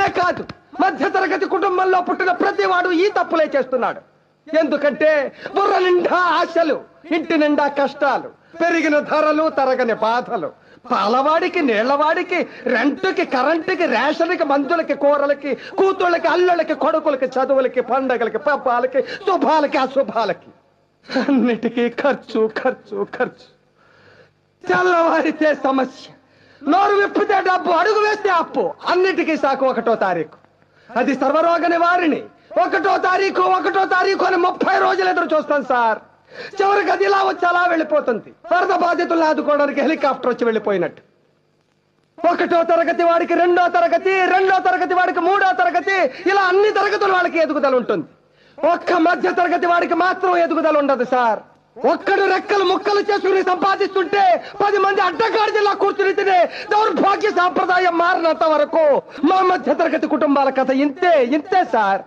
నేనే కాదు, మధ్యతరగతి కుటుంబంలో పుట్టిన ప్రతివాడు ఈ తప్పులే చేస్తున్నాడు. ఎందుకంటే బుర్ర నిండా ఆశలు, ఇంటి నిండా కష్టాలు, పెరిగిన ధరలు, తరగని బాధలు. పాలవాడికి, నీళ్లవాడికి, రెంటుకి, కరెంటుకి, రేషన్కి, మందులకి, కూరలకి, కూతుళ్ళకి, అల్లుళ్ళకి, కొడుకులకి, చదువులకి, పండగలకి, పబ్బాలకి, శుభాలకి, అశుభాలకి, అన్నిటికీ ఖర్చు ఖర్చు ఖర్చు. తెల్లవారితే సమస్య, నోరు విప్పితే డబ్బు, అడుగు వేస్తే అప్పు. అన్నిటికీ సాకు 1వ తారీఖు. అది సర్వరోగ నివారిణి. 1వ తారీఖు అని 30 రోజులు ఎదురు చూస్తాను సార్. చివరికి అది ఇలా వచ్చి అలా వెళ్ళిపోతుంది. వరద బాధితులను ఆదుకోవడానికి హెలికాప్టర్ వచ్చి వెళ్ళిపోయినట్టు. 1వ తరగతి వాడికి 2వ తరగతి, 2వ తరగతి వాడికి 3వ తరగతి, ఇలా అన్ని తరగతుల వాళ్ళకి ఎదుగుదల ఉంటుంది. ఒక్క మధ్య తరగతి వాడికి మాత్రం ఎదుగుదల ఉండదు సార్. ఒక్కడు రెక్కలు ముక్కలు చేసుకుని సంపాదిస్తుంటే 10 మంది అడ్డగాడిలా కూర్చుని తినే దౌర్భాగ్య సాంప్రదాయం మారినంత వరకు మా మధ్య తరగతి కుటుంబాల కథ ఇంతే సార్.